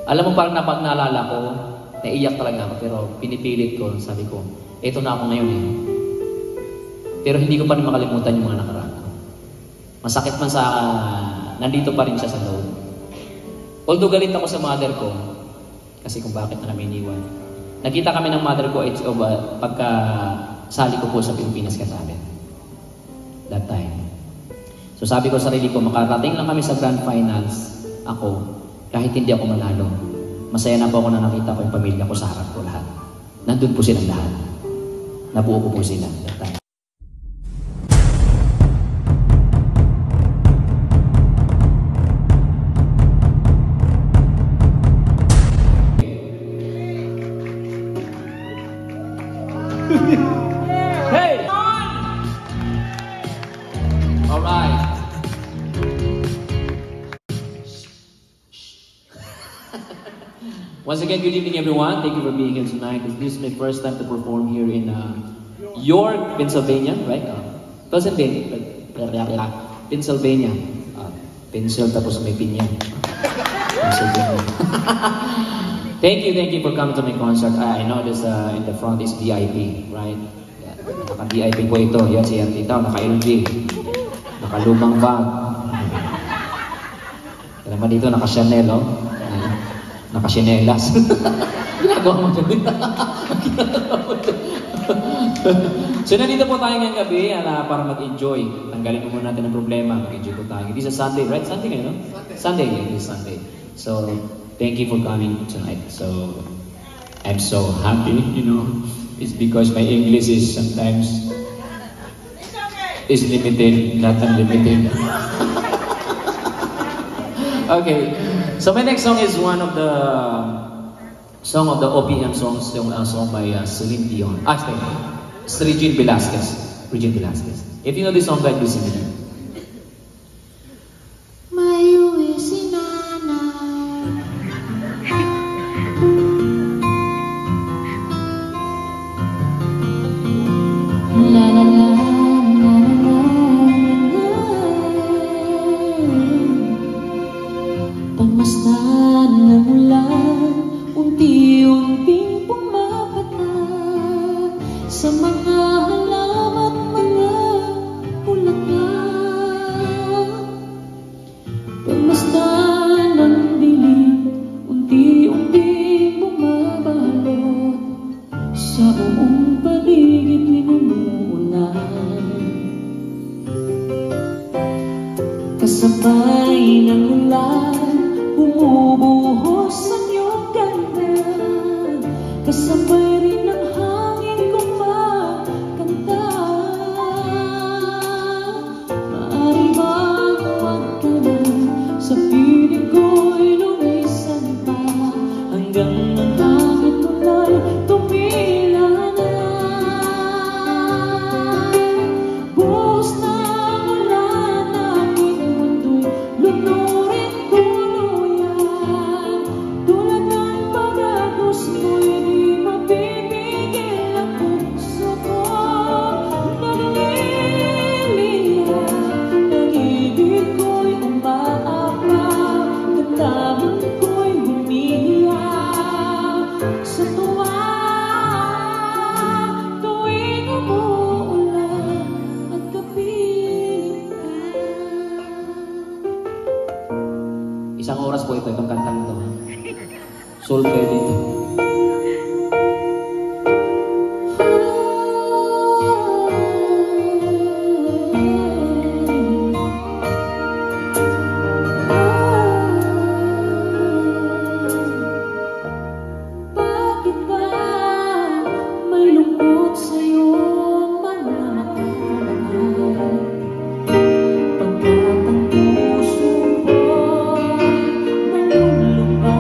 Alam mo, parang napag naalala ko, naiyak talaga ako, pero pinipilit ko, sabi ko, eto na ako ngayon eh. Pero hindi ko pa rin makalimutan yung mga nakaraan ko. Masakit man sa, nandito pa rin siya sa loob. Although galit ako sa mother ko, kasi kung bakit na kami iniwan. Nakita kami ng mother ko pagka sali ko po sa Pilipinas kasali. That time. So sabi ko sa sarili ko, makarating lang kami sa Grand Finals, ako, kahit hindi ako manalo. Masaya na po ako na nakita ko yung pamilya ko sa harap ko lahat. Nandun po silang lahat. Nabuo ko po sila. That time. Hey! All right. Once again, good evening, everyone. Thank you for being here tonight. This is my first time to perform here in York, Pennsylvania, right? Pennsylvania. Pencil tapos may pinyan. Pennsylvania. Thank you for coming to my concert. I know this in the front is VIP, right? Naka-VIP po ito. Yan si Artita, naka-LG. Naka-lumang bag. Kaya naman dito, naka-Chanel, oh. Naka-Chanelas. Ginagawa mo dyan. So, nandito po tayo ngayong gabi para mag-enjoy. Tanggalin mo muna natin ang problema. Mag-enjoy po tayo. This is Sunday, right? Sunday ngayon, no? Sunday, yeah, this is Sunday. So, thank you for coming tonight. So, I'm so happy, you know. It's because my English is sometimes is limited, not unlimited. Okay, so my next song is one of the song of the OPM songs, yung song by Celine Dion. It's Regine Velasquez. Regine Velasquez. If you know this song, guys, listen to it. Pagmasdan ng ulan, unti-unting pumapatak sa mga halaman at mga bulaklak. Pagmasdan ng dilim, unti-unting bumabalot sa buong paligid minumuulan. Kasabay ng ulan, bumubuhos ang iyong ganda. Kasabay rin ang hangin kumakanta. Maaari bang huwag ka na sa piling ko'y lumisan pa, hanggang ang hangin mula'y tumila na. Buhos na ulan, aking mundo'y lunurin tuluyan. Tulad ng pag-agos ko'y di mapipigil ang puso ko. Nagliliya, pag-ibig ko'y umaapaw, katawan ko'y humihiyaw sa tuwa. Tuwing umuulan at kapiling ka. Isang oras po ito, itong kantang ito. Soul care dito. Bakit ba may lungkot sa iyong mga mata? Pagkat ang puso ko'y nalulubay.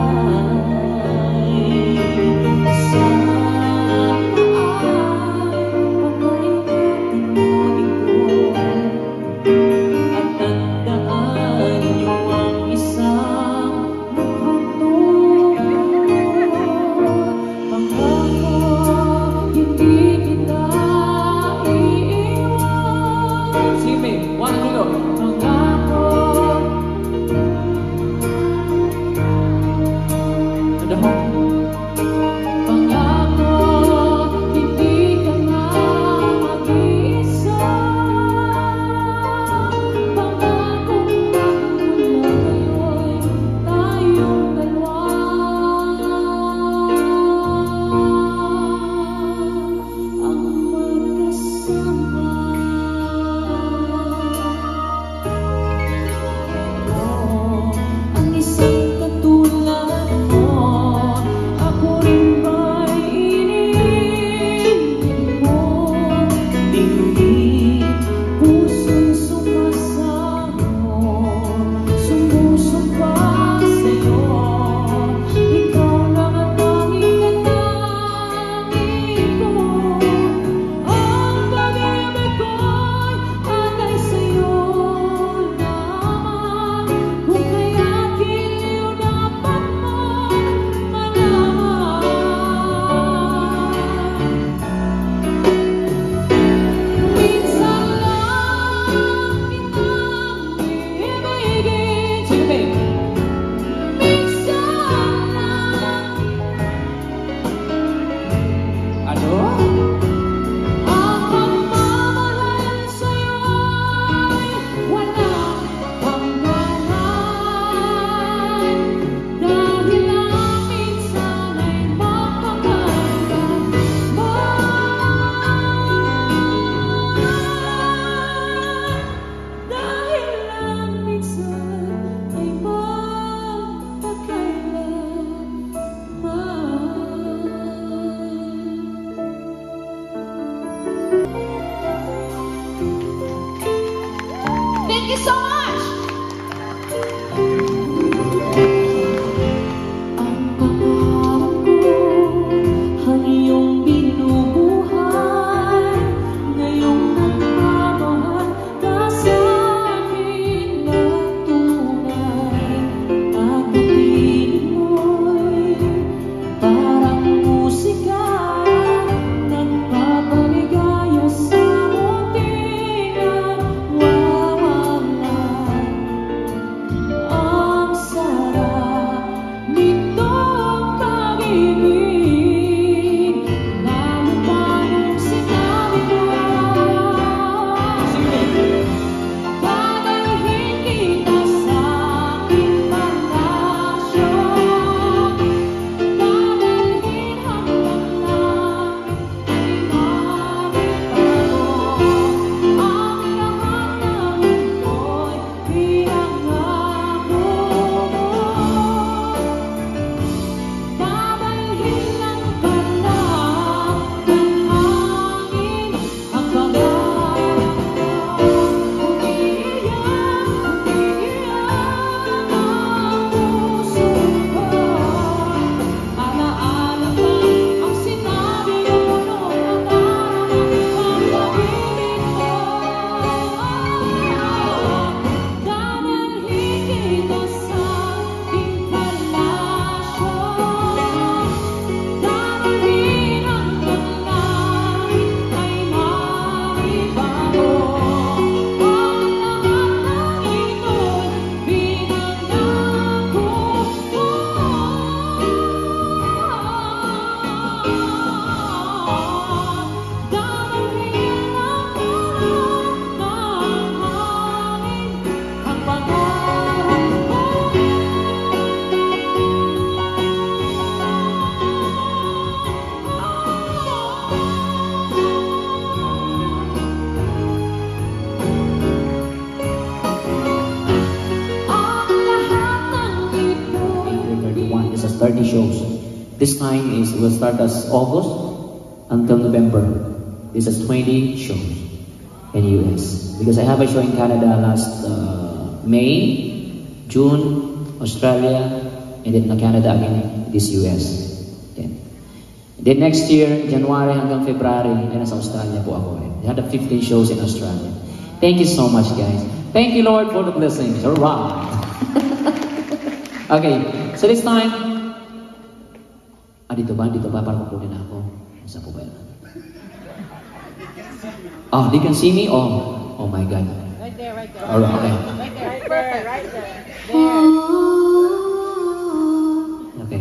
almost 30 shows. This time will start as August until November. This is 20 shows in US. Because I have a show in Canada last May, June, Australia, and then Canada again, this US. Then next year, January hanggang February, ay nasa Australia po ako rin. I had 15 shows in Australia. Thank you so much, guys. Thank you, Lord, for the blessings. Alright. Okay, so this time, dito ba? Para mapunin ako. Saan po ba yan? Oh, they can see me? Oh my God. Right there. Alright, okay. Right there. Okay.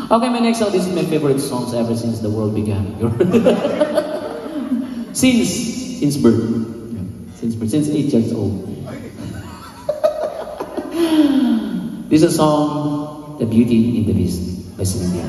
Okay, my next song, this is my favorite songs ever since the world began. since birth. Since 8 years old. This is a song, The Beauty and the Beast by Celine Dion.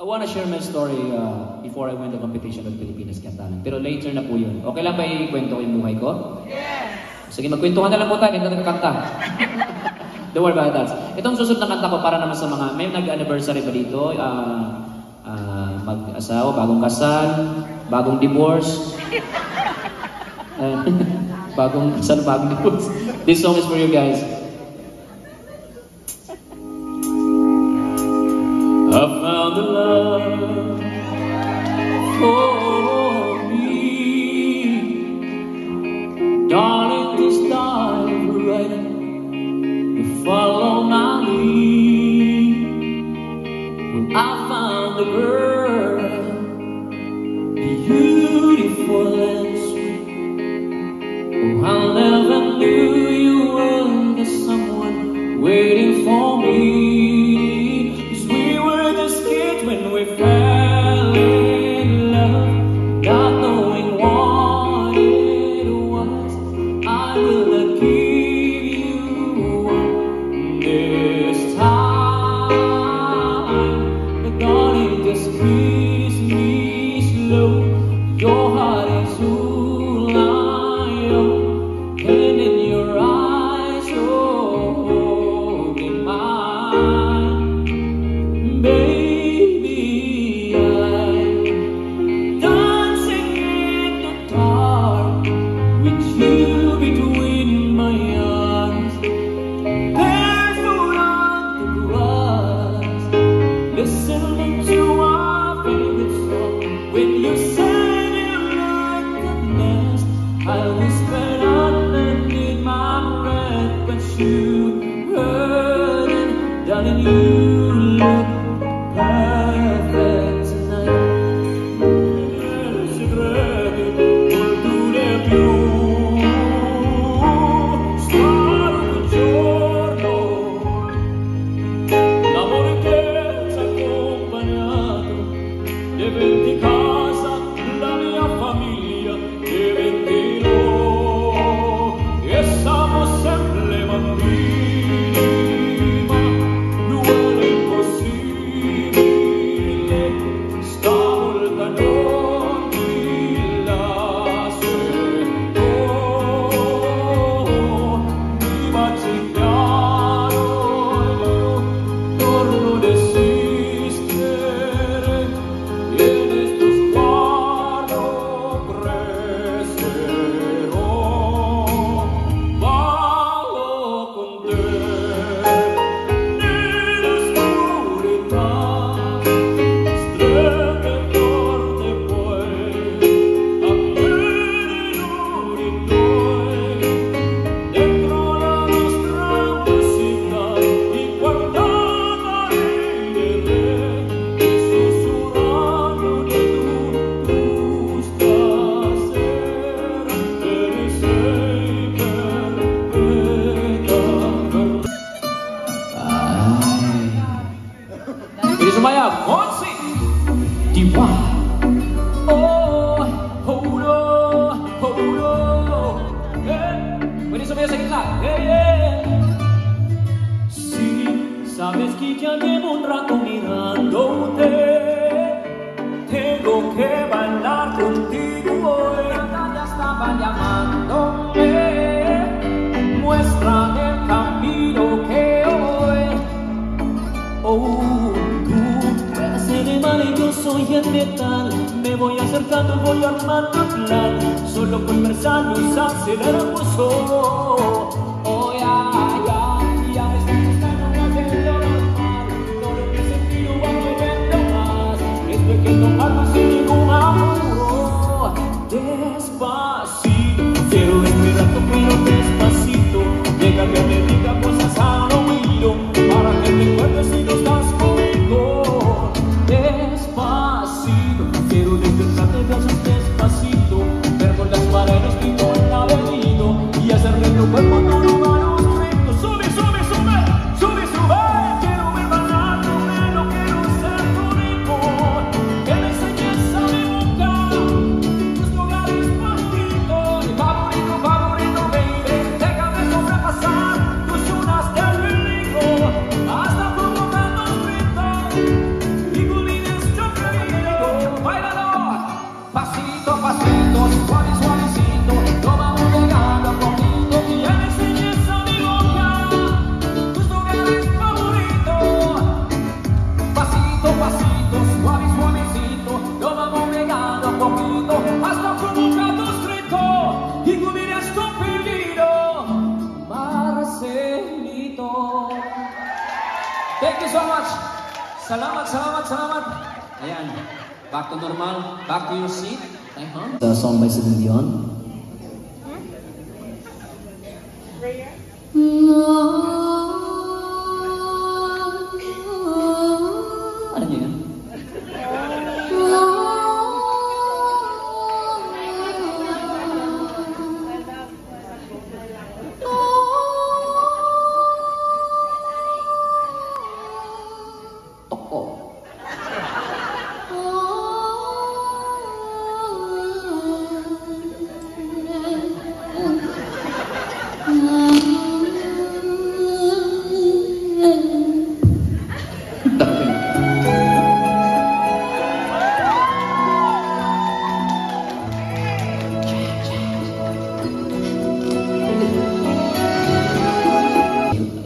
I want to share my story before I went to competition of Pilipinas Got Talent. Pero later na po yun. Okay lang ba ikwento ko yung buhay ko? Yes! Sige, magkwentuhan na lang po tayo. Hindi na nagkakanta. Don't worry about that. Itong susunod na kanta ko para naman sa mga may nag-anniversary ba dito? Mag-asawa, bagong kasal, bagong divorce. bagong divorce. This song is for you guys. I found a love for me, darling. This time we're ready to follow my lead. When I found a girl, beautiful and sweet. Oh, I never knew you were the someone waiting for me. When we fell in love, not knowing what it was, I will not give you you hurting, darling, you look perfect tonight. Segreti non ne più. Stare un giorno, l'amore che ci ha accompagnato, diventi casa, la mia famiglia, diventi noi. E siamo sempre bambini, ma non è impossibile. Stavolta non mi lascerò. Mi baci chiaro, torno ad esistere. E questo sguardo crescerò, ballo con te nell'oscurità, streghe forte poi a piedi nudi tuoi, dentro la nostra musica, inguardata ridere, sussurrando di tu stasera, e mi sei perfetta per me. Pwede sumayaw. Onsi! Diwa! Oh! Holo! Holo! Eh! Pwede sumayaw sa gitna. Hey, hey! Sí, sabes que ya llevo un rato mirándote. Tengo que bailar contigo hoy. Ya estaba llamándome. Muéstrame el camino que hoy. Oh, tú puedes ser el mal y yo soy el metal. Me voy acercando, voy armando el plan. Solo conversarnos aceleramos. Oh, ya, ya. Ya me estoy buscando más de lo normal. Todo lo que he sentido va moviendo más. Esto hay que tomarlo sin ningún apuro. Despacito, quiero esperarte pero despacito. Deja que te diga cosas al oído, para que te acuerdes si no estás conmigo. Despacito, quiero despertarte besos despacito. Ver por las paredes grito el laberinto y hacerle tu cuerpo todo manuscrito. Sube, sube, sube, sube, sube. Quiero ver bailar tu pelo, quiero ser tu ritmo. Que me enseñes a mi boca tus lugares favoritos. Favorito, favorito, baby. Déjame sobrepasar tus zonas del peligro. Hasta provocar tus gritos y culmines tu querido. Báilalo, pasito, pasito, suave, suavecito. Lo vamos llegando a poquito y ya me enseñes a mi boca tus lugares favoritos. Pasito, pasito, suave, suavecito. Lo vamos llegando a poquito hasta provocar tus gritos y culmines tu pedido. Marcelito. Thank you so much. Salamat, salamat, salamat. Ayan. Back to normal. Back to your seat. The song by Celine Dion. Ano niya yan? Toko.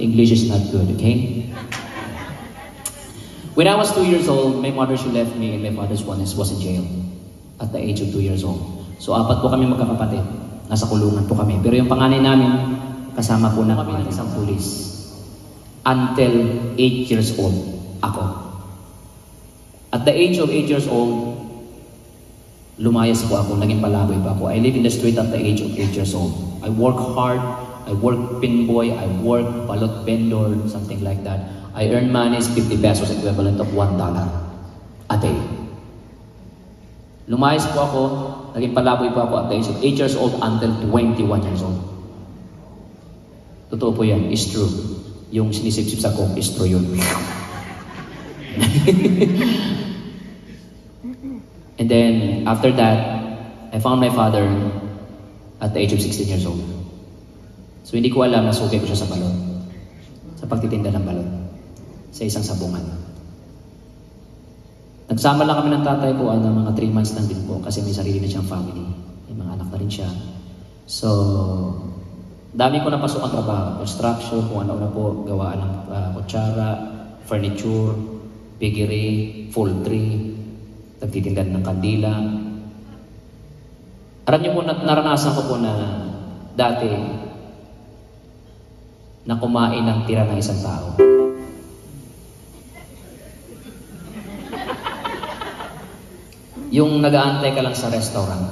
English is not good, okay? When I was 2 years old, my mother, she left me, and my father's one was in jail at the age of 2 years old. So, 4 po kami magkakapatid. Nasa kulungan po kami. Pero yung panganay namin, kasama po na kami ng isang pulis. Until 8 years old, ako. At the age of 8 years old, lumayas po ako, naging palaboy pa ako. I live in the street at the age of 8 years old. I work hard I work pinboy, I work balot vendor, something like that. I earn money is 50 pesos, equivalent of $1 a day. Lumayas po ako, naging palaboy po ako at the age of 8 years old until 21 years old. Totoo po yan, is true. Yung sinisip-sip sa coke is true yun. And then, after that, I found my father at the age of 16 years old. So hindi ko alam na suki ko siya sa balot. Sa pagtitinda ng balot. Sa isang sabungan. Nagsama lang kami ng tatay ko ng mga 3 months lang din po kasi may sarili na siyang family. May mga anak na rin siya. So, dami ko napasok ang trabaho. Construction, kung ano na po, gawaan ng kutsara, furniture, piggery, poultry, nagtitinda ng kandila. Alam niyo po, naranasan ko po na dati na kumain ng tira ng isang tao. Yung nag-aantay ka lang sa restaurant.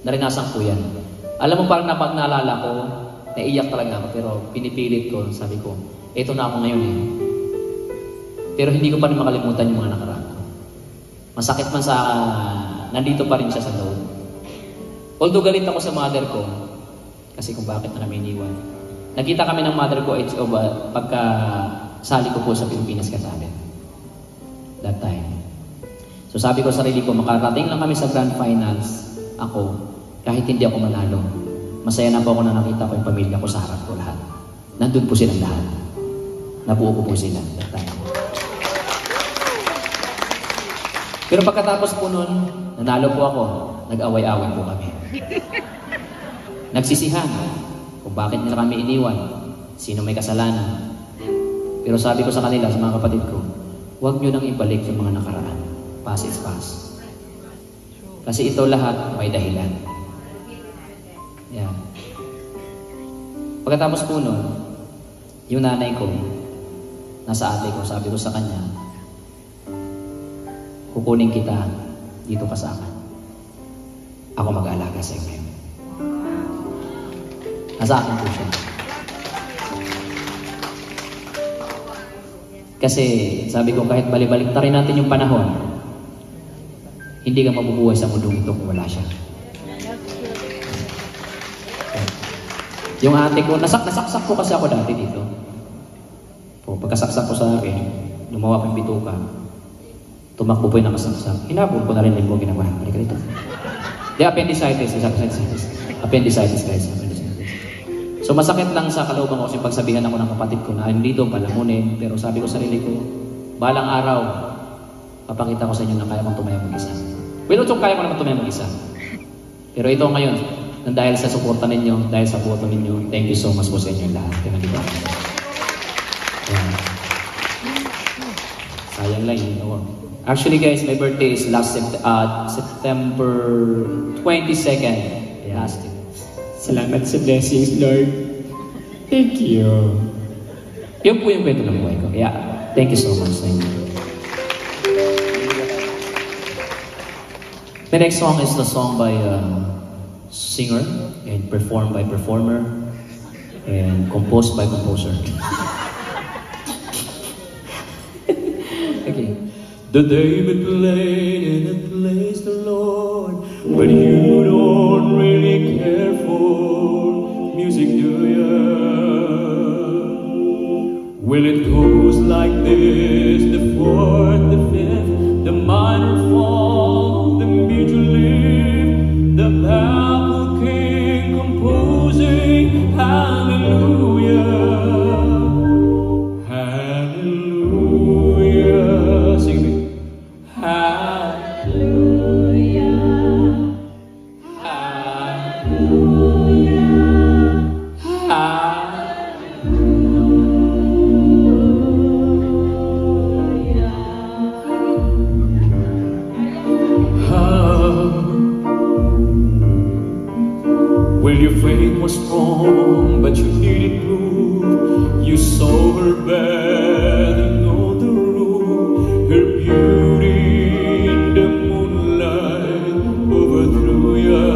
Naranasan ko yan. Alam mo, parang napag naalala ko, naiyak talaga ako, pero pinipilit ko, sabi ko, eto na ako ngayon eh. Pero hindi ko pa rin makalimutan yung mga nakaraan ko. Masakit man sa, nandito pa rin siya sa loob. Although galit ako sa mother ko, kasi kung bakit na kami iniwan. Nakita kami ng mother ko pagka sali ko po sa Pilipinas kasali. That time. So sabi ko sa sarili ko, makarating lang kami sa grand finals, ako, kahit hindi ako manalo. Masaya na po ako na nakita ko yung pamilya ko sa harap ko lahat. Nandun po silang lahat. Nabuo ko po sila. That time. Pero pagkatapos po nun, nanalo po ako. Nag-away-away po kami. Nagsisihan kung bakit nila kami iniwan. Sino may kasalanan. Pero sabi ko sa kanila, sa mga kapatid ko, huwag nyo nang ibalik yung mga nakaraan. Past is past. Kasi ito lahat may dahilan. Yeah. Pagkatapos po nun, yung nanay ko, nasa ate ko, sabi ko sa kanya, kukunin kita, dito ka sa akin. Ako mag-aalaga sa iyo. Nasa akin po siya. Kasi sabi ko, kahit balibalik na rin natin yung panahon, hindi ka mabubuhay sa mundong ito kung wala siya. Yung ate ko, nasaksak ko kasi ako dati dito. Pagkasaksak ko sa akin, lumawa ko yung bituka. Tumakbo po yung nakasaksak. Hinabol ko na rin mo ginawa. Balik rito. Di, appendicitis. Appendicitis, guys. So masakit lang sa kalooban ko kasi pagsabihan ako ng kapatid ko na dito, palamunin. Pero sabi ko sa sarili ko, balang araw, papakita ko sa inyo na kaya kong tumaya mag-isa. Well, ito kaya ko naman tumaya mag-isa. Pero ito ngayon, dahil sa suporta ninyo, dahil sa boto ninyo, thank you so much po sa inyo lahat. Sayang lang yun. Actually guys, my birthday is last September 22nd. Yeah. Salamat sa blessings, Lord. Thank you. Yun po yung kwento ng buhay ko. Yeah. Thank you so much. Thank you. The next song is the song by singer and performed by performer and composed by composer. Okay. The David played in a place the Lord, but you don't really care for music, do ya? Well, it goes like this: the fourth, the fifth, the minor fall, the major lift, the baffled king composing hallelujah, hallelujah. Sing me. Hallelujah, hallelujah, hallelujah. Well, your faith was strong, but you needed proof. You saw her bathing on the roof, her beauty in the moonlight overthrew you.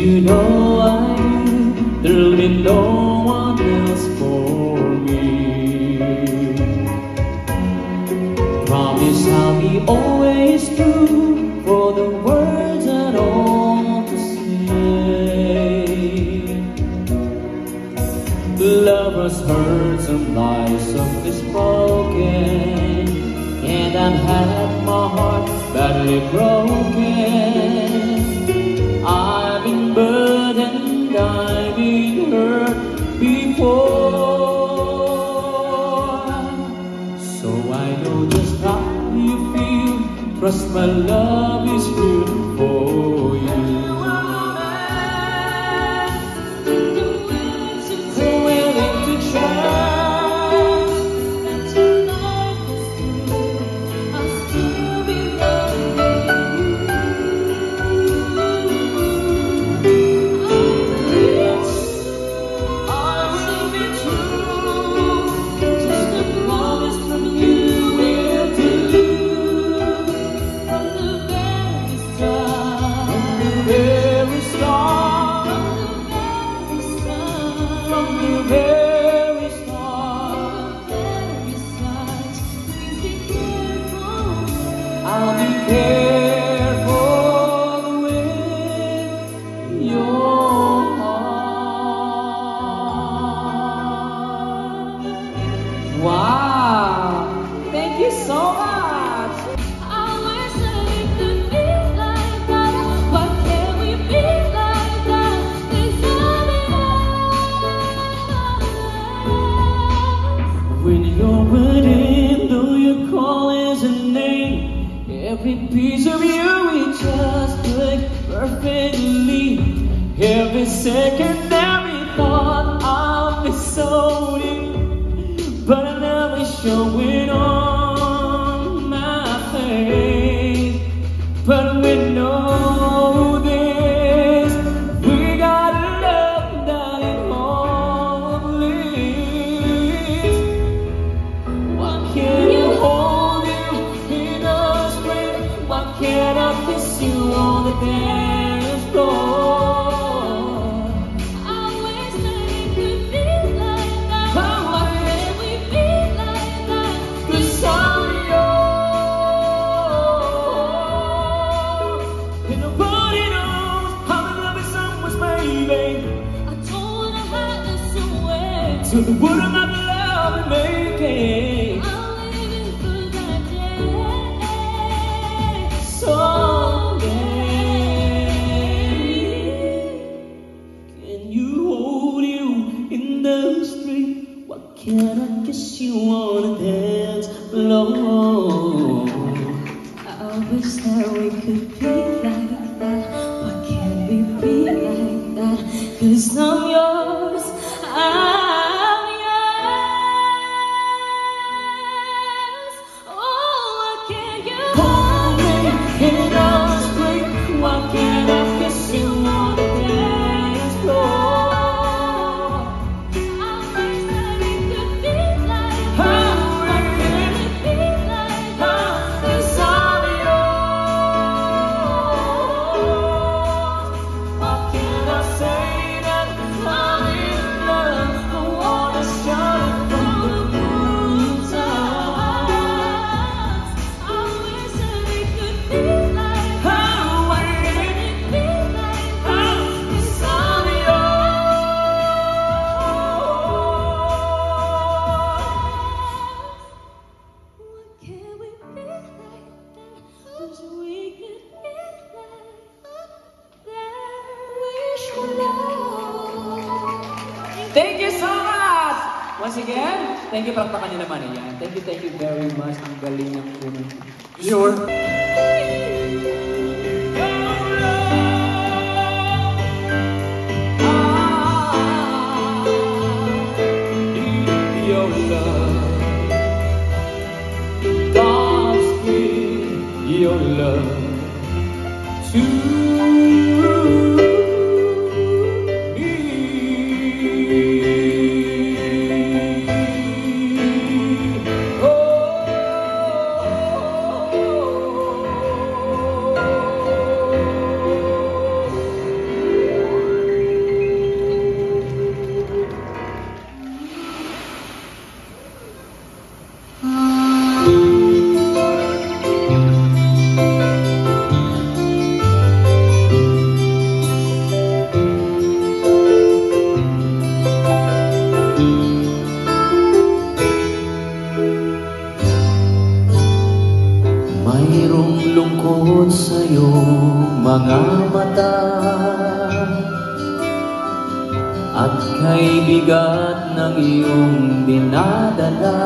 you know I knew there'll be no one else for me. Promise I'll be always true for the words I don't to say. Lovers hurt, some lies softly spoken, and I've had my heart badly broken. I've been burdened, I've been hurt before, so I know just how you feel. Trust my love is real for you. I'll be careful with your heart. Wow! Thank you so much! I wish that it could be like that. Why can't we be like that? 'Cause When you're waiting, though your call is a name, every piece of you is just click perfectly. Every second, every thought, I'll be sold, but I never show it on my face. But we know this, we got a love that it won't leave. Why can't you hold you in a spring? Why can't I kiss you on the dance floor? I wish that it could be like that. Why can't we be like that? 'Cause I'm yours, and nobody knows how to love is someone's baby. I don't wanna hide this away. So the word of my love and making I'll leave it for that day. someday. Can you hold you in the street? Why can't I kiss you on the dance floor? I wish that we could be like that. Why can't we be like that? 'Cause I'm yours, I'm yours. Oh, why can't you Hold me in the street. Why can't I kiss you on the dance floor? I wish that we could be like that. Why can't we be like that? 'Cause I'm yours. Why can't I say that I'm in love? I wanna shine from the rooftops. I wish that we could be like that. Why can't It be like that. 'Cause I'm I'm Why can't we be like that? 'Cause we could be like that. Wish for love. Thank you so much! Once again, thank you, palakpakan niyo naman yan. Thank you very much. Ang galing ng unang. Sure. Your love, God's gift, your love to me. Mayroong lungkot sa iyong mga mata, at kay bigat ng iyong dinadala.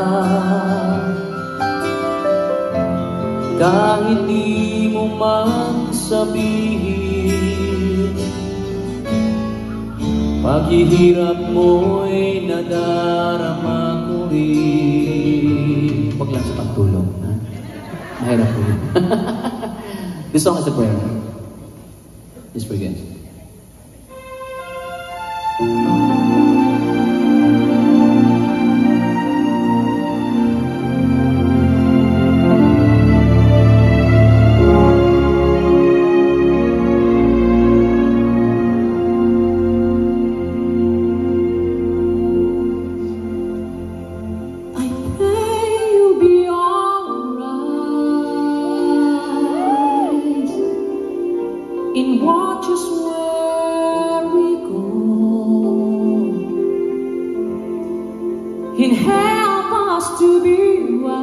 Kahit di mo man sabihin, paghihirap mo'y nadarama ko rin. Huwag lang sa pagtulong, ha? Mahirap po yun. This song is a prayer. Just forget. In waters where we go, and help us to be wise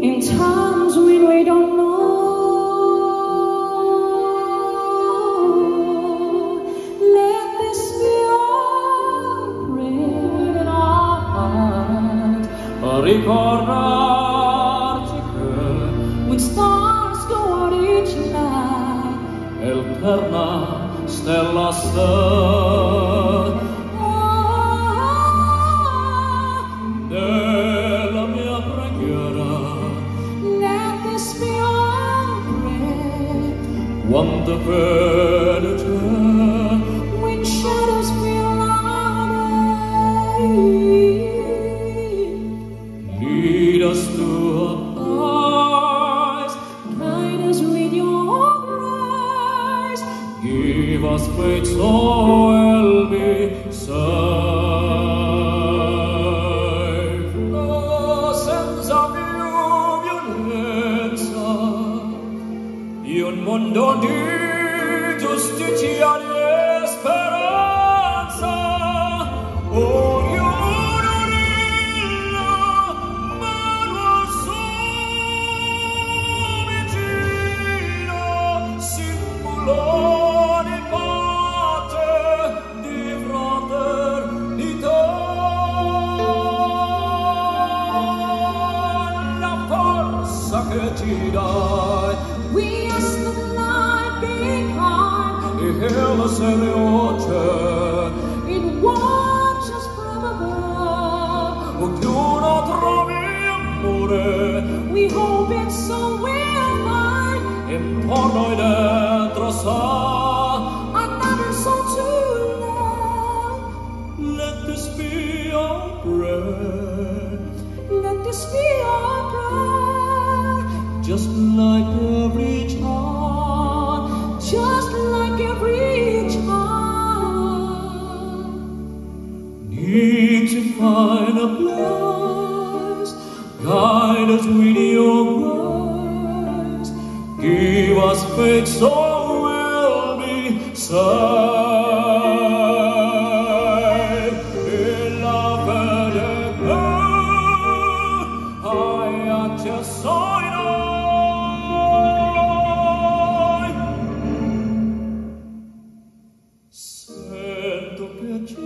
in times when we don't know. Let this be our prayer in our hearts. When stars go out each night, Eterna stella nella mia preghiera, let this be our prayer. quanta felice, When shadows fill our days, lead us to guide us with your grace. give us faith so we'll be saved. No senza più violenza, in un mondo di giustizia e di speranza, ognuno nella mano al suo vicino, simbolo di pace, di fraternità. La forza che ci dai We ask the light behind, e la sede oltre, it watches from above. ognuno trovi amore We hope it's so will find intorno e dentro sa. another soul to love. Let this be our prayer, Let this be our prayer, just like every child. just like every child. Need to find a place, guide us with your grace, give us faith so we'll be saved. In la fede hai accesso in noi. Sento che ci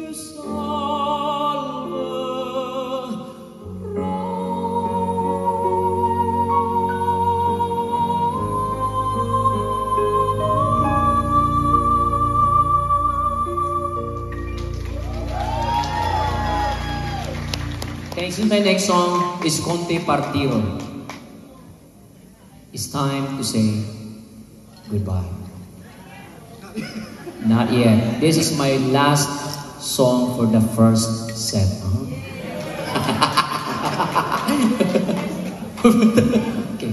Okay, since my next song is Conte Partiro, it's time to say goodbye. Not yet. This is my last song for the first set. Okay.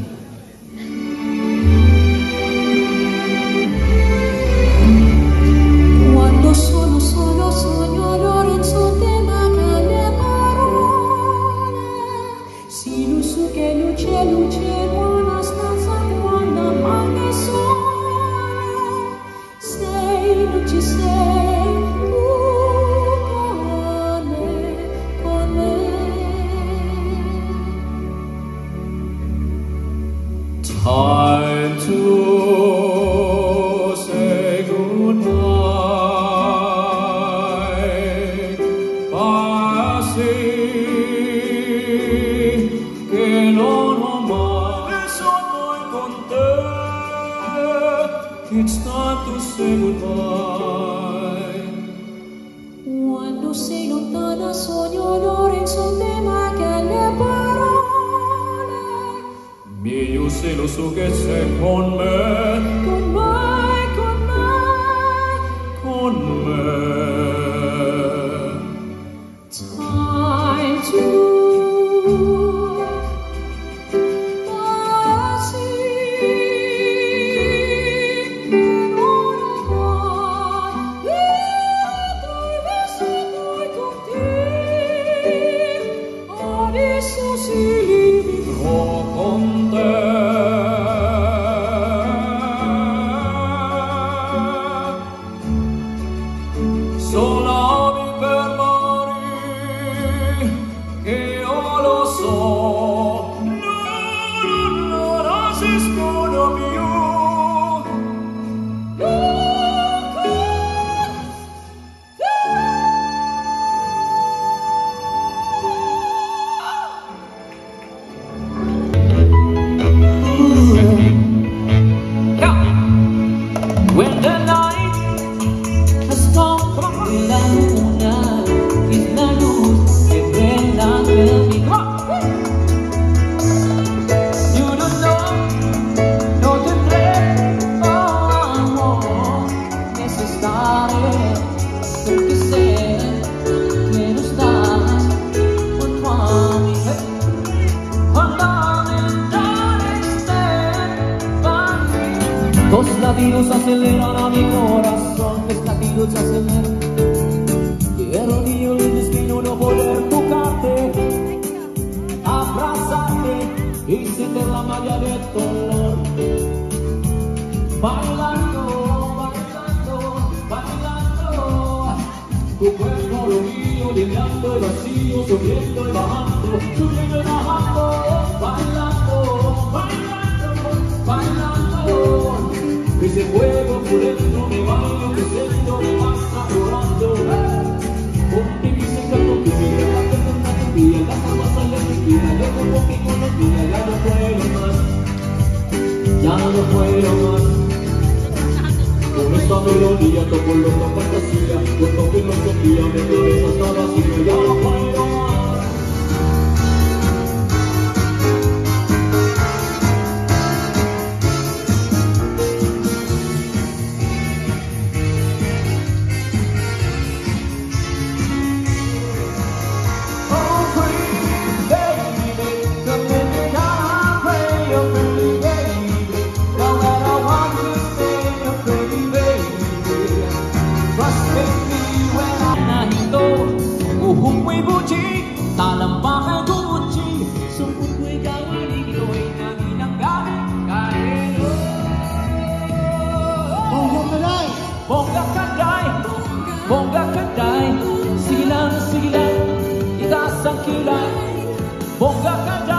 Quando sono solo sogno l'orizzonte manca le parole. Si luce che luce buona stanza quando manca il sole. Sei, non ci sei, tu con me, con me. Time to say goodbye. Así que no más soy content. It's time to say goodbye. Quando sei lontana sogno l'orizzonte ma che le parole. Io se lo so che sei con me. Con me, con me. Con me. Time to Solami per mari che io lo so, non esistono più. When the night has come, la luna es la luz que prenda de mi corazón. You don't know, no tendré amor necesario, porque sé que no estás junto a mí. Tus latidos aceleran a mi corazón, tus latidos se aceleran. Quiero mío el destino no poder tocarte, abrazarte y sentir la magia de tu olor. Bailando, bailando, bailando, tu cuerpo lo mío, llenando el vacío, subiendo y bajando, subiendo y bajando, bailando, bailando, bailando. Ese fuego purendo me va enloqueciendo, me va adorando. Ponte mi secreto que me levanta con una tupía, la cama sale tranquila, yo como que con los días ya no puedo más, ya no puedo más. Con esta melodía toco loca fantasía, yo toco filosofía, mi cabeza está vacía, ya no puedo más. Talampakan ko muchi, sumput ko'y gawin, ito'y nanginanggaling kayo. Bongga kaday, bongga kaday, bongga kaday, sige lang, itaas ang kilay, bongga kaday.